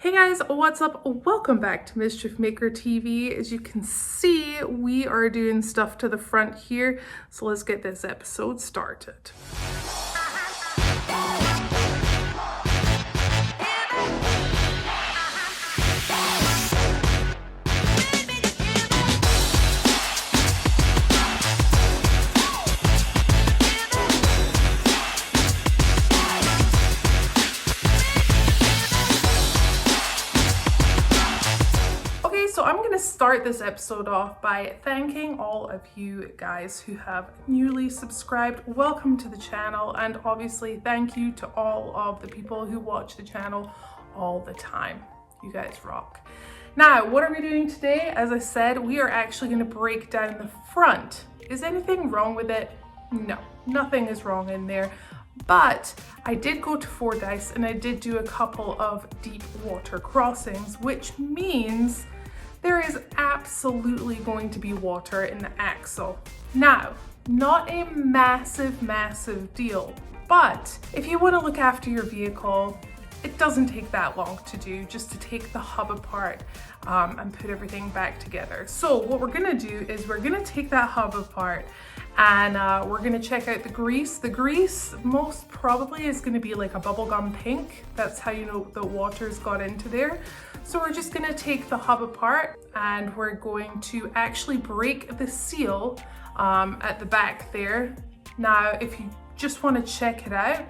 Hey guys, what's up? Welcome back to Mischief Maker TV. As you can see, we are doing stuff to the front here, so let's get this episode started. So I'm going to start this episode off by thanking all of you guys who have newly subscribed. Welcome to the channel, and obviously thank you to all of the people who watch the channel all the time. You guys rock. Now, what are we doing today? As I said, we are actually going to break down the front. Is anything wrong with it? No, nothing is wrong in there. But I did go to 4 dice and I did do a couple of deep water crossings, which means there is absolutely going to be water in the axle. Now, not a massive deal, but if you want to look after your vehicle, it doesn't take that long to do, just to take the hub apart and put everything back together. So what we're gonna do is we're gonna take that hub apart and we're gonna check out the grease. The grease most probably is gonna be like a bubblegum pink. That's how you know the water's got into there. So we're just gonna take the hub apart and we're going to actually break the seal at the back there. Now, if you just want to check it out,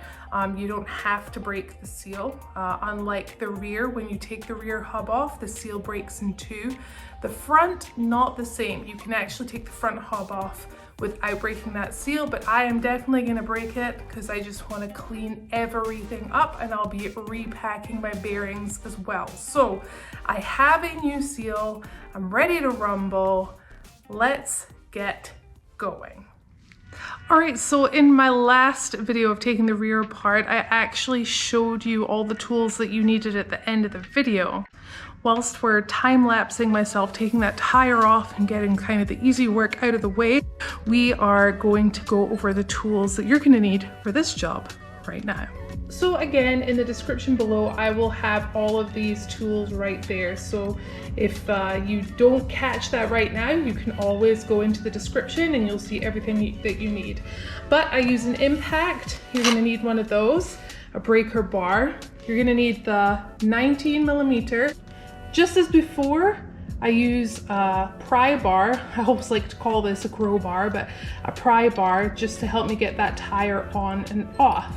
you don't have to break the seal. Unlike the rear, when you take the rear hub off, the seal breaks in two. The front, not the same. You can actually take the front hub off without breaking that seal, but I am definitely going to break it because I just want to clean everything up, and I'll be repacking my bearings as well. So I have a new seal. I'm ready to rumble. Let's get going. All right, so in my last video of taking the rear apart, I actually showed you all the tools that you needed at the end of the video. Whilst we're time-lapsing myself taking that tire off and getting kind of the easy work out of the way, we are going to go over the tools that you're gonna need for this job right now. So again, in the description below, I will have all of these tools right there. So if you don't catch that right now, you can always go into the description and you'll see everything that you need. But I use an impact. You're gonna need one of those, a breaker bar. You're gonna need the 19mm. Just as before, I use a pry bar. I always like to call this a crowbar, but a pry bar just to help me get that tire on and off.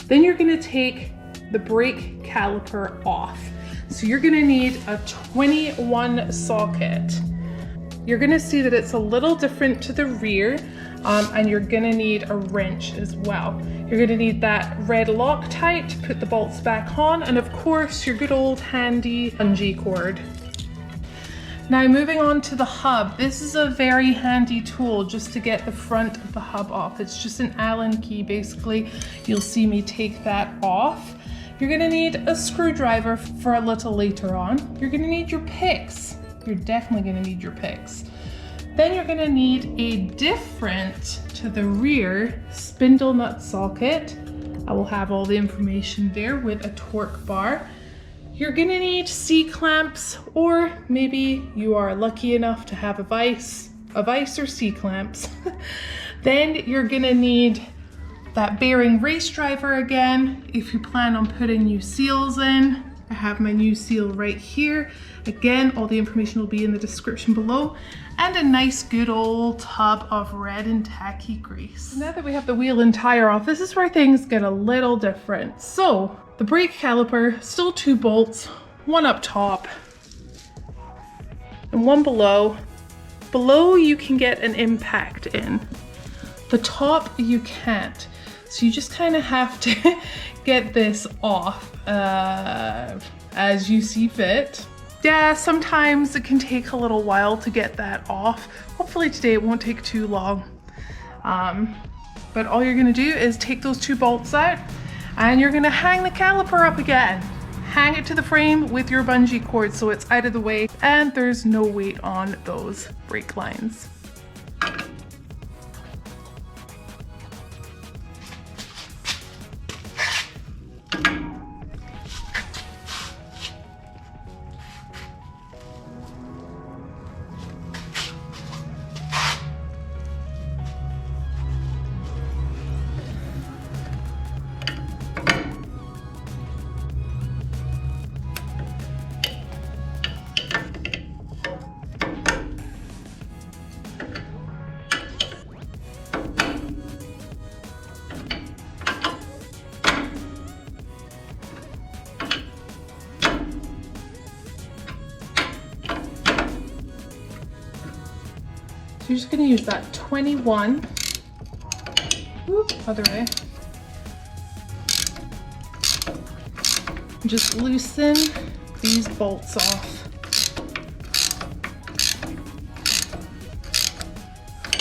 Then you're gonna take the brake caliper off. So you're gonna need a 21 socket. You're gonna see that it's a little different to the rear, and you're gonna need a wrench as well. You're gonna need that red Locktite to put the bolts back on, and of course your good old handy bungee cord. Now moving on to the hub, this is a very handy tool just to get the front of the hub off. It's just an Allen key basically. You'll see me take that off. You're gonna need a screwdriver for a little later on. You're gonna need your picks. You're definitely gonna need your picks. Then you're gonna need a different to the rear spindle nut socket. I will have all the information there with a torque bar. You're gonna need C-clamps, or maybe you are lucky enough to have a vise or C-clamps. Then you're gonna need that bearing race driver again, if you plan on putting new seals in. I have my new seal right here. Again, all the information will be in the description below. And a nice good old tub of red and tacky grease. Now that we have the wheel and tire off, this is where things get a little different. So the brake caliper, still 2 bolts, one up top and one below. Below you can get an impact in. The top you can't. So you just kind of have to get this off as you see fit. Yeah, sometimes it can take a little while to get that off. Hopefully today it won't take too long. But all you're gonna do is take those 2 bolts out and you're gonna hang the caliper up again. Hang it to the frame with your bungee cord so it's out of the way and there's no weight on those brake lines. So you're just gonna use that 21. Oop, other way. Just loosen these bolts off.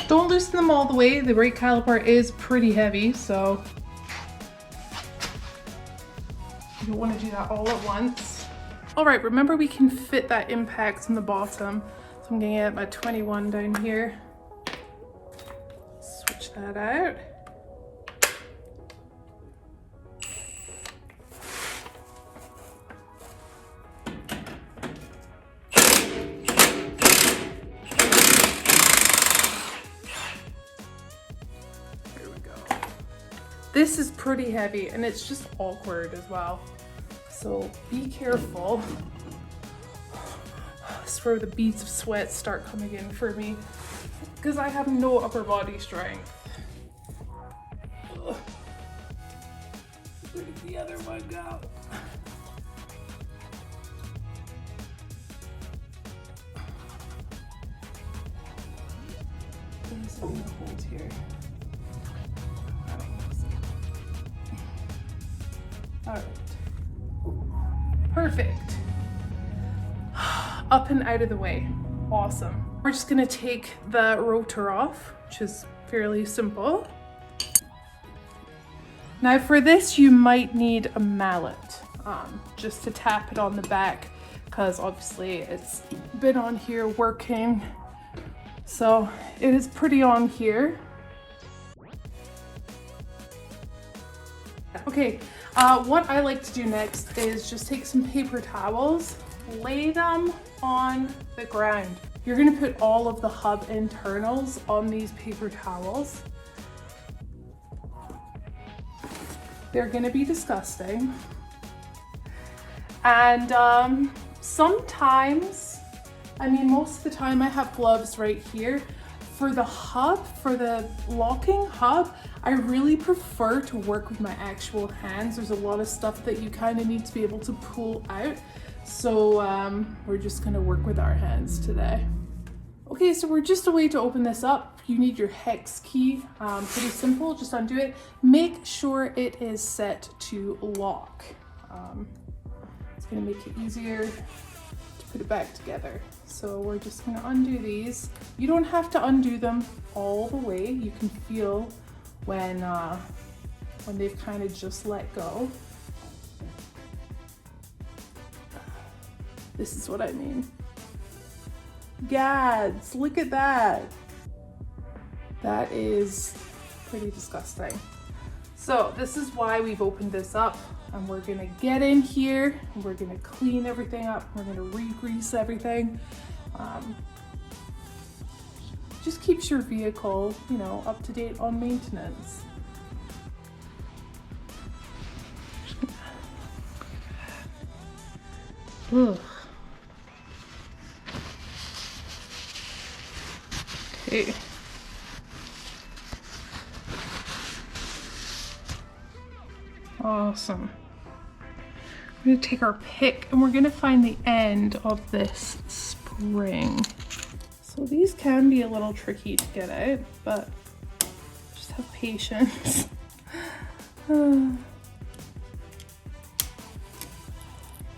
Don't loosen them all the way. The brake caliper is pretty heavy, so you don't want to do that all at once. All right, remember we can fit that impact in the bottom. So I'm gonna get my 21 down here. Switch that out. This is pretty heavy and it's just awkward as well. So be careful. That's where the beads of sweat start coming in for me because I have no upper body strength. Ugh. Where did the other one go? There's a hold here. All right, perfect. Up and out of the way, awesome. We're just gonna take the rotor off, which is fairly simple. Now for this, you might need a mallet, just to tap it on the back, because obviously it's been on here working. So it is pretty on here. Okay. What I like to do next is just take some paper towels, lay them on the ground. You're gonna put all of the hub internals on these paper towels. They're gonna be disgusting. And sometimes, I mean, most of the time I have gloves right here. For the hub, for the locking hub, I really prefer to work with my actual hands. There's a lot of stuff that you kind of need to be able to pull out. So we're just gonna work with our hands today. Okay, so we're just a way to open this up. You need your hex key, pretty simple, just undo it. Make sure it is set to lock. It's gonna make it easier to put it back together. So we're just gonna undo these. You don't have to undo them all the way. You can feel when they've kind of just let go. This is what I mean. Gads, look at that. That is pretty disgusting. So this is why we've opened this up, and we're gonna get in here and we're gonna clean everything up. We're gonna re-grease everything. Just keeps your vehicle, you know, up to date on maintenance. Ugh. Okay. Awesome. We're gonna take our pick and we're gonna find the end of this spring. So these can be a little tricky to get out, but just have patience.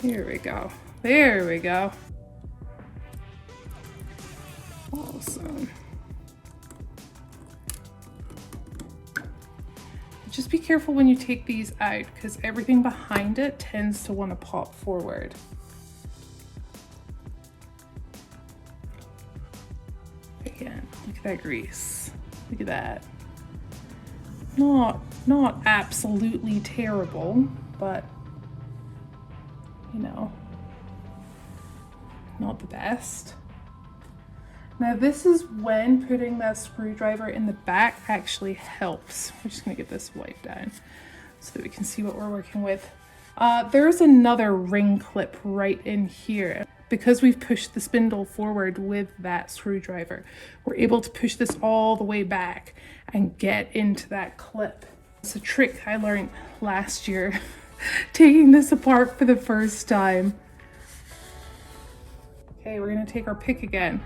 Here we go. There we go. Awesome. Just be careful when you take these out because everything behind it tends to want to pop forward. Again, look at that grease. Look at that. Not absolutely terrible, but you know, not the best. Now this is when putting that screwdriver in the back actually helps. We're just gonna get this wiped down so that we can see what we're working with. There's another ring clip right in here. Because we've pushed the spindle forward with that screwdriver, we're able to push this all the way back and get into that clip. It's a trick I learned last year, taking this apart for the first time. Okay, we're gonna take our pick again.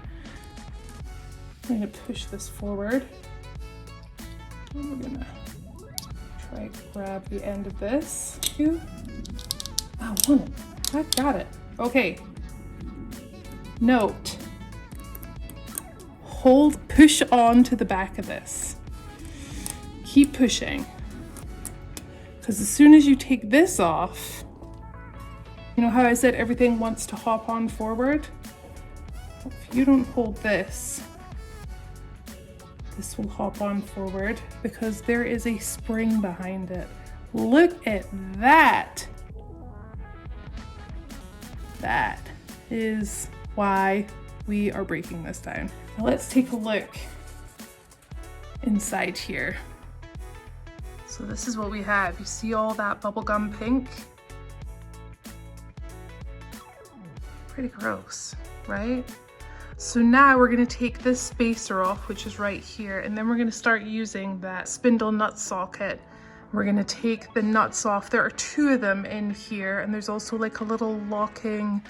I'm going to push this forward. And we're going to try to grab the end of this. I want it. I got it. Okay. Note. Push on to the back of this. Keep pushing. Because as soon as you take this off, you know how I said everything wants to hop on forward? If you don't hold this, this will hop on forward because there is a spring behind it. Look at that. That is why we are breaking this down. Now let's take a look inside here. So this is what we have. You see all that bubblegum pink? Pretty gross, right? So now we're going to take this spacer off, which is right here, and then we're going to start using that spindle nut socket. We're going to take the nuts off. There are 2 of them in here, and there's also like a little locking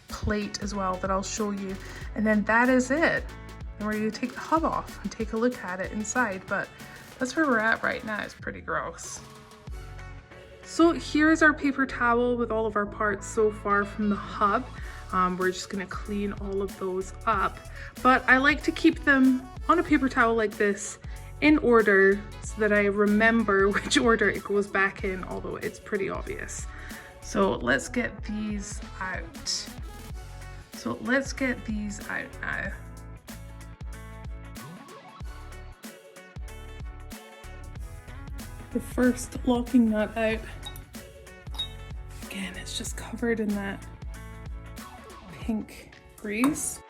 plate as well that I'll show you. And then that is it. And we're going to take the hub off and take a look at it inside, but that's where we're at right now. It's pretty gross. So here's our paper towel with all of our parts so far from the hub. We're just gonna clean all of those up, but I like to keep them on a paper towel like this in order so that I remember which order it goes back in, although it's pretty obvious. So let's get these out. Now. The first locking nut out. Again, it's just covered in that pink grease.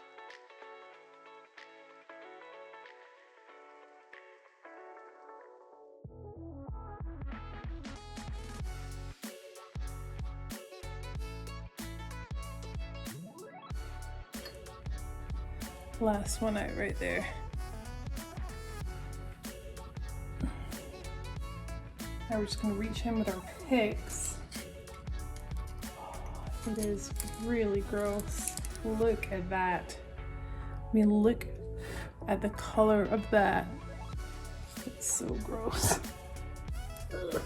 Last one out right there. Now we're just going to reach in with our picks. Oh, it is really gross. Look at that. I mean, look at the color of that. It's so gross. Ugh.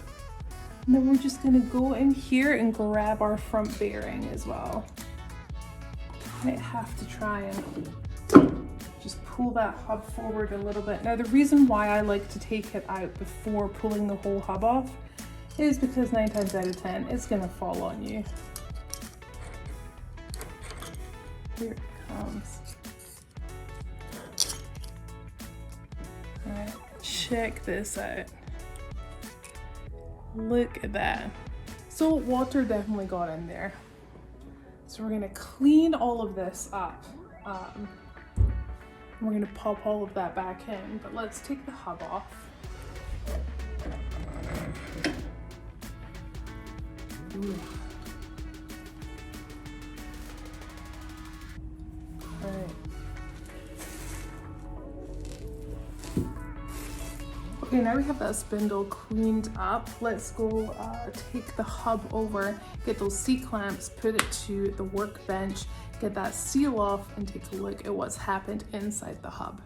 And then we're just going to go in here and grab our front bearing as well. Might have to try and just pull that hub forward a little bit. Now the reason why I like to take it out before pulling the whole hub off is because 9 times out of 10 it's gonna fall on you. Here it comes. All right, check this out. Look at that. So water definitely got in there. So we're gonna clean all of this up. We're gonna pop all of that back in, but let's take the hub off. Ooh. All right. Okay, now we have that spindle cleaned up. Let's go take the hub over, get those C-clamps, put it to the workbench, get that seal off, and take a look at what's happened inside the hub.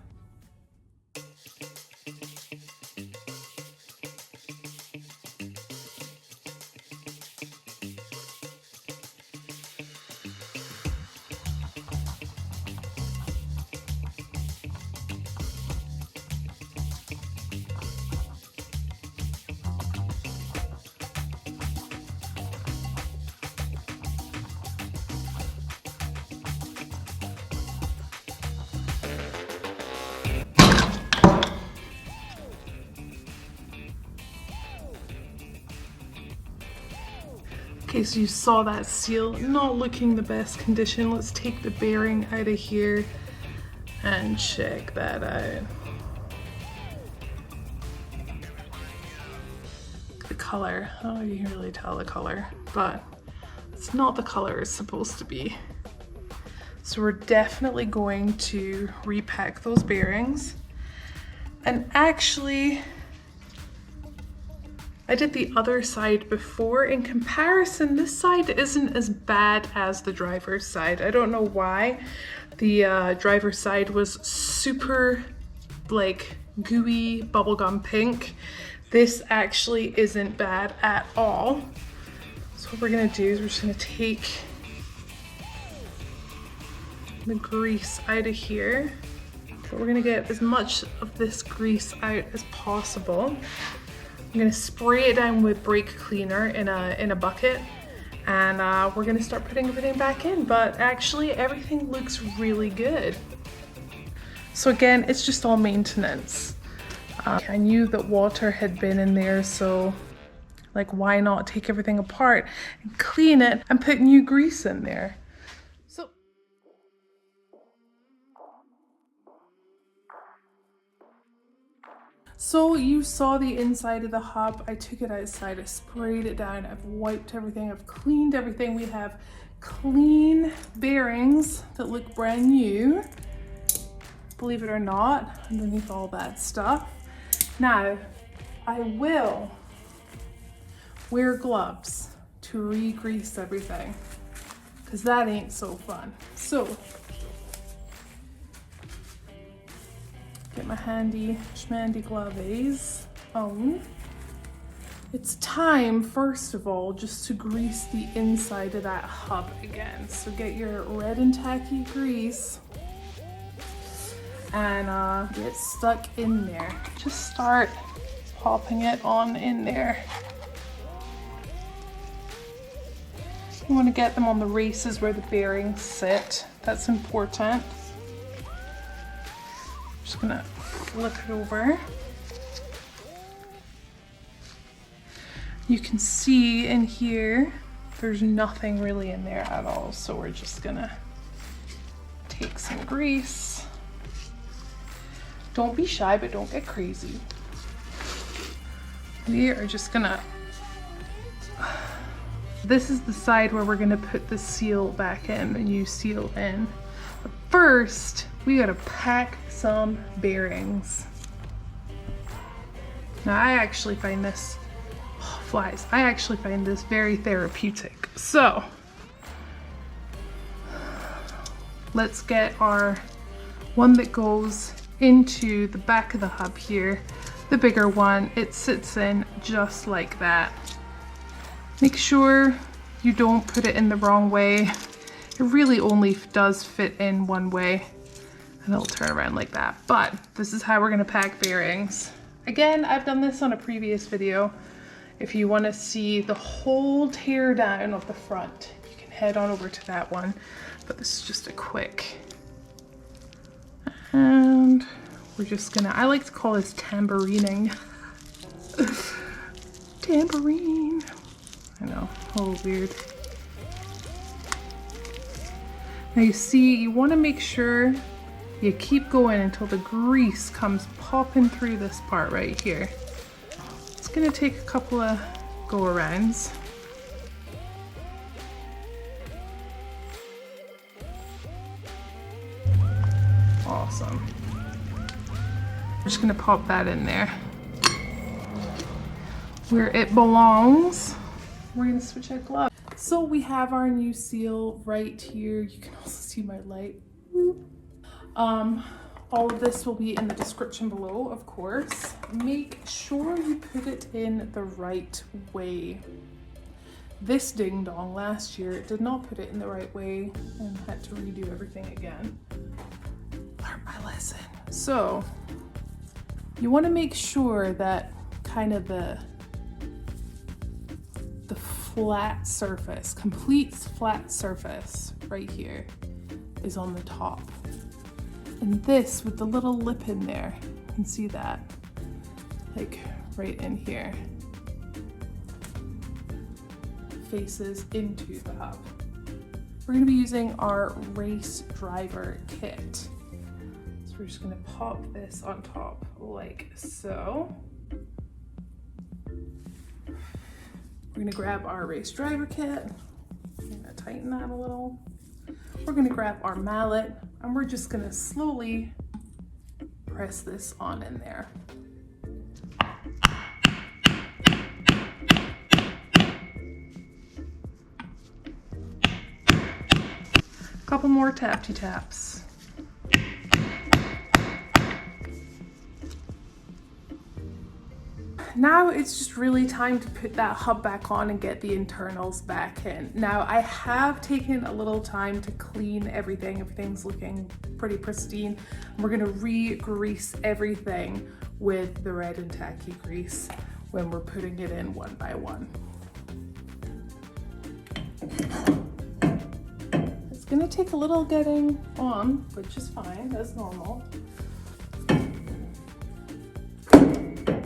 Okay, so you saw that seal not looking the best condition. Let's take the bearing out of here and check that out. The color, oh, you can really tell the color, but it's not the color it's supposed to be. So we're definitely going to repack those bearings. And actually, I did the other side before. In comparison, this side isn't as bad as the driver's side. I don't know why. The driver's side was super like gooey bubblegum pink. This actually isn't bad at all. So what we're gonna do is we're just gonna take the grease out of here. But we're gonna get as much of this grease out as possible. I'm gonna spray it down with brake cleaner in a bucket, and we're gonna start putting everything back in. But actually everything looks really good. So again, it's just all maintenance. I knew that water had been in there, so like why not take everything apart and clean it and put new grease in there. So you saw the inside of the hub. I took it outside, I sprayed it down, I've wiped everything, I've cleaned everything. We have clean bearings that look brand new, believe it or not, underneath all that stuff. Now, I will wear gloves to re-grease everything, because that ain't so fun. So, get my handy schmandy gloves on. It's time, first of all, just to grease the inside of that hub again. So get your red and tacky grease and get stuck in there. Just start popping it on in there. You want to get them on the races where the bearings sit. That's important. Just gonna flip it over. You can see in here, there's nothing really in there at all. So we're just gonna take some grease. Don't be shy, but don't get crazy. We are just gonna, this is the side where we're gonna put the seal back in, the new seal in. But first, we gotta pack some bearings. Now I actually find this, flies, I actually find this very therapeutic. So, let's get our one that goes into the back of the hub here, the bigger one. It sits in just like that. Make sure you don't put it in the wrong way. It really only does fit in one way, and it'll turn around like that. But this is how we're gonna pack bearings. Again, I've done this on a previous video. If you wanna see the whole tear down of the front, you can head on over to that one. But this is just a quick. And we're just gonna, I like to call this tamborining. Tambourine. I know, a little weird. Now you see, you want to make sure you keep going until the grease comes popping through this part right here. It's going to take a couple of go-arounds. Awesome. I'm just going to pop that in there where it belongs. We're going to switch out gloves. So we have our new seal right here. You can also see my light. All of this will be in the description below, of course. Make sure you put it in the right way. This ding dong last year did not put it in the right way and had to redo everything again. Learned my lesson. So you want to make sure that kind of the flat surface, complete flat surface right here is on the top. And this with the little lip in there, you can see that, like right in here, faces into the hub. We're gonna be using our race driver kit. So we're just gonna pop this on top like so. We're gonna grab our race driver kit. I'm gonna tighten that a little. We're gonna grab our mallet and we're just gonna slowly press this on in there. Couple more taps. Now it's just really time to put that hub back on and get the internals back in. Now I have taken a little time to clean everything. Everything's looking pretty pristine. We're gonna re-grease everything with the red and tacky grease when we're putting it in one by one. It's gonna take a little getting on, which is fine, that's normal.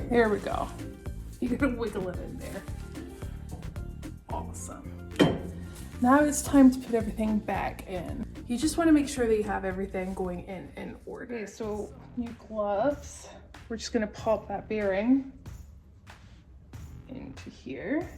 There we go. You're gonna wiggle it in there. Awesome. Now it's time to put everything back in. You just wanna make sure that you have everything going in order. Okay, so new gloves. We're just gonna pop that bearing into here.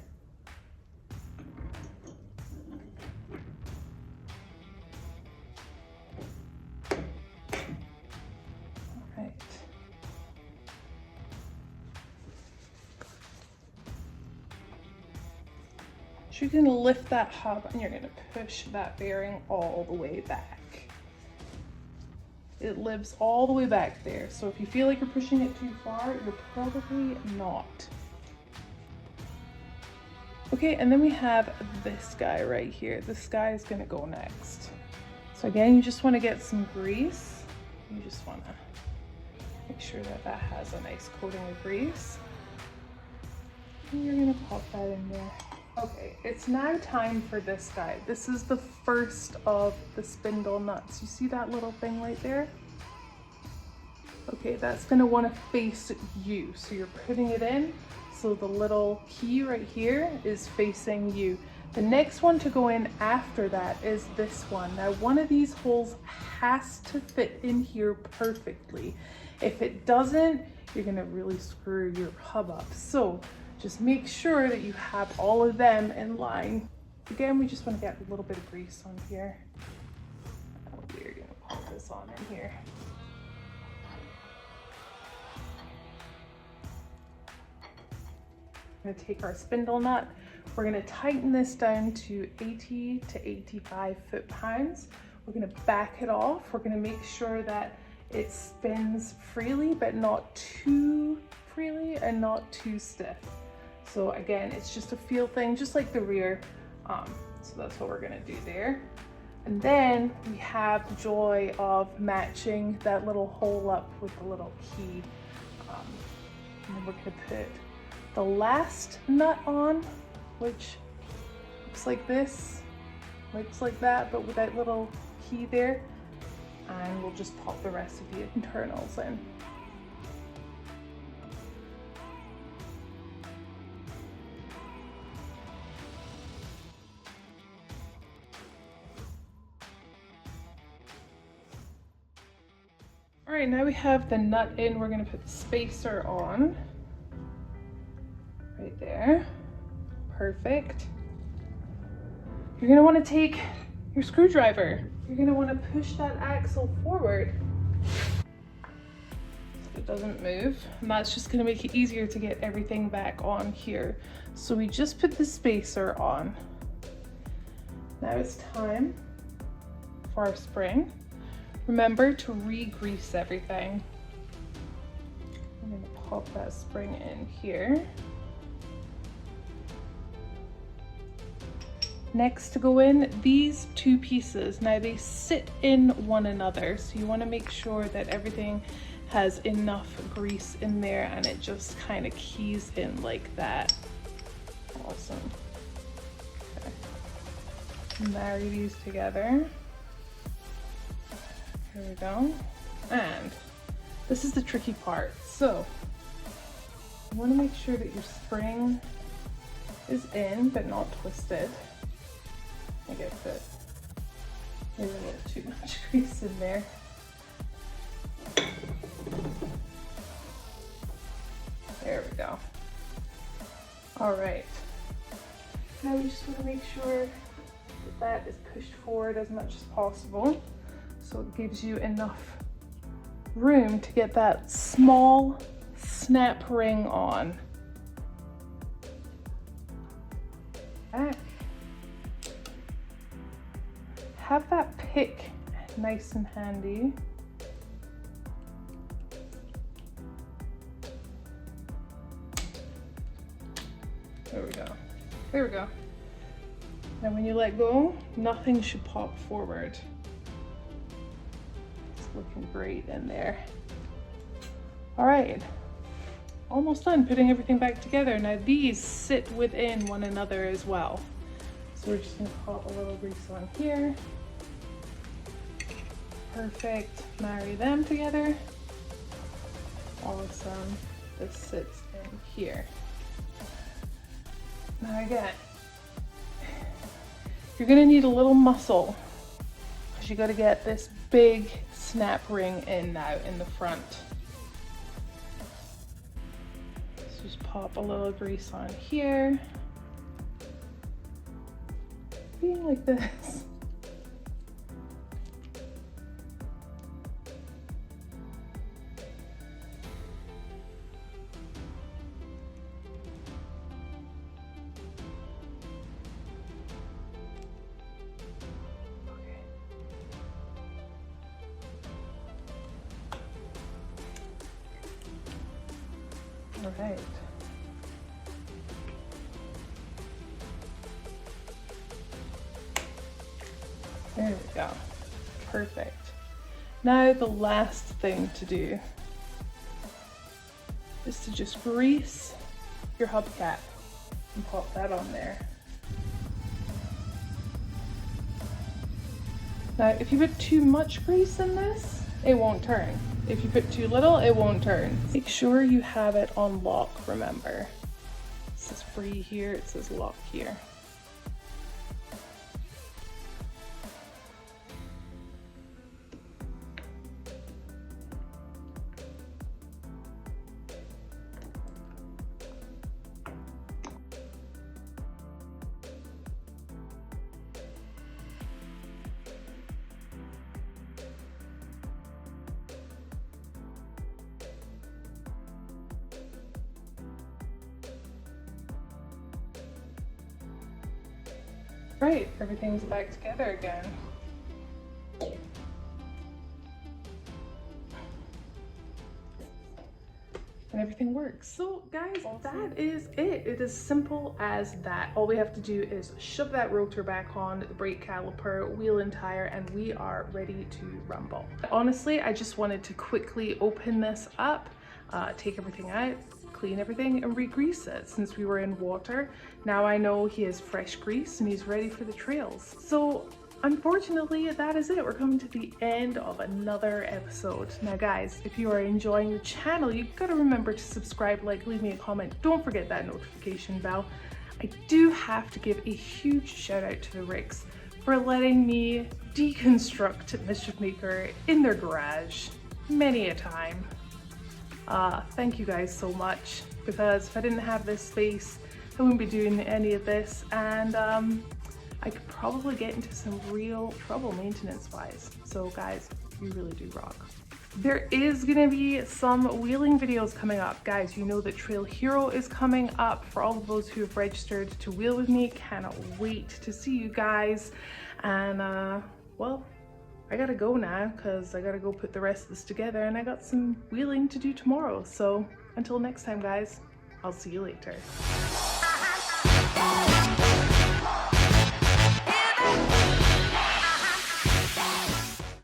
You're going to lift that hub and you're going to push that bearing all the way back. It lives all the way back there. So if you feel like you're pushing it too far, you're probably not. Okay, and then we have this guy right here. This guy is going to go next. So again, you just want to get some grease. You just want to make sure that that has a nice coating of grease. And you're going to pop that in there. Okay, it's now time for this guy. This is the first of the spindle nuts. You see that little thing right there? Okay, that's gonna wanna face you. So you're putting it in, so the little key right here is facing you. The next one to go in after that is this one. Now, one of these holes has to fit in here perfectly. If it doesn't, you're gonna really screw your hub up. So just make sure that you have all of them in line. Again, we just want to get a little bit of grease on here. We're gonna pop this on in here. We're gonna take our spindle nut. We're gonna tighten this down to 80 to 85 foot-pounds. We're gonna back it off. We're gonna make sure that it spins freely, but not too freely and not too stiff. So again, it's just a feel thing, just like the rear. So that's what we're gonna do there. And then we have the joy of matching that little hole up with the little key. And then we're gonna put the last nut on, which looks like this, looks like that, but with that little key there. And we'll just pop the rest of the internals in. All right, now we have the nut in. We're gonna put the spacer on. Right there, perfect. You're gonna wanna take your screwdriver. You're gonna wanna push that axle forward. It doesn't move, and that's just gonna make it easier to get everything back on here. So we just put the spacer on. Now it's time for our spring. Remember to re-grease everything. I'm gonna pop that spring in here. Next to go in, these two pieces. Now they sit in one another, so you wanna make sure that everything has enough grease in there and it just kind of keys in like that. Awesome. Okay. Marry these together. Here we go. And this is the tricky part. So you want to make sure that your spring is in but not twisted. I get that there's a little too much grease in there. There we go. All right. Now we just want to make sure that that is pushed forward as much as possible, so it gives you enough room to get that small snap ring on. Okay. have that pick nice and handy. There we go. There we go. And when you let go, nothing should pop forward. It's looking great in there. All right, almost done putting everything back together. Now these sit within one another as well. So we're just gonna pop a little grease on here. Perfect, marry them together. Awesome, this sits in here. Now again, you're gonna need a little muscle because you gotta get this big snap ring in now in the front. So just pop a little grease on here. Being like this. All right. There we go. Perfect. Now the last thing to do is to just grease your hubcap and pop that on there. Now if you put too much grease in this, it won't turn. If you put too little, it won't turn. Make sure you have it on lock, remember. It says free here, it says lock here. Right, everything's back together again. And everything works. So guys, that is it. It is simple as that. All we have to do is shove that rotor back on, the brake caliper, wheel and tire, and we are ready to rumble. Honestly, I just wanted to quickly open this up, take everything out, clean everything and re-grease it since we were in water. Now I know he has fresh grease and he's ready for the trails. So unfortunately, that is it. We're coming to the end of another episode. Now guys, if you are enjoying the channel, you've got to remember to subscribe, like, leave me a comment. Don't forget that notification bell. I do have to give a huge shout out to the Ricks for letting me deconstruct Mischief Maker in their garage many a time. Thank you guys so much, because if I didn't have this space, I wouldn't be doing any of this, and I could probably get into some real trouble maintenance wise. So guys, you really do rock. There is gonna be some wheeling videos coming up. Guys, you know that Trail Hero is coming up for all of those who have registered to wheel with me. Cannot wait to see you guys. And well, I gotta go now because I gotta go put the rest of this together, and I got some wheeling to do tomorrow. So until next time guys, I'll see you later.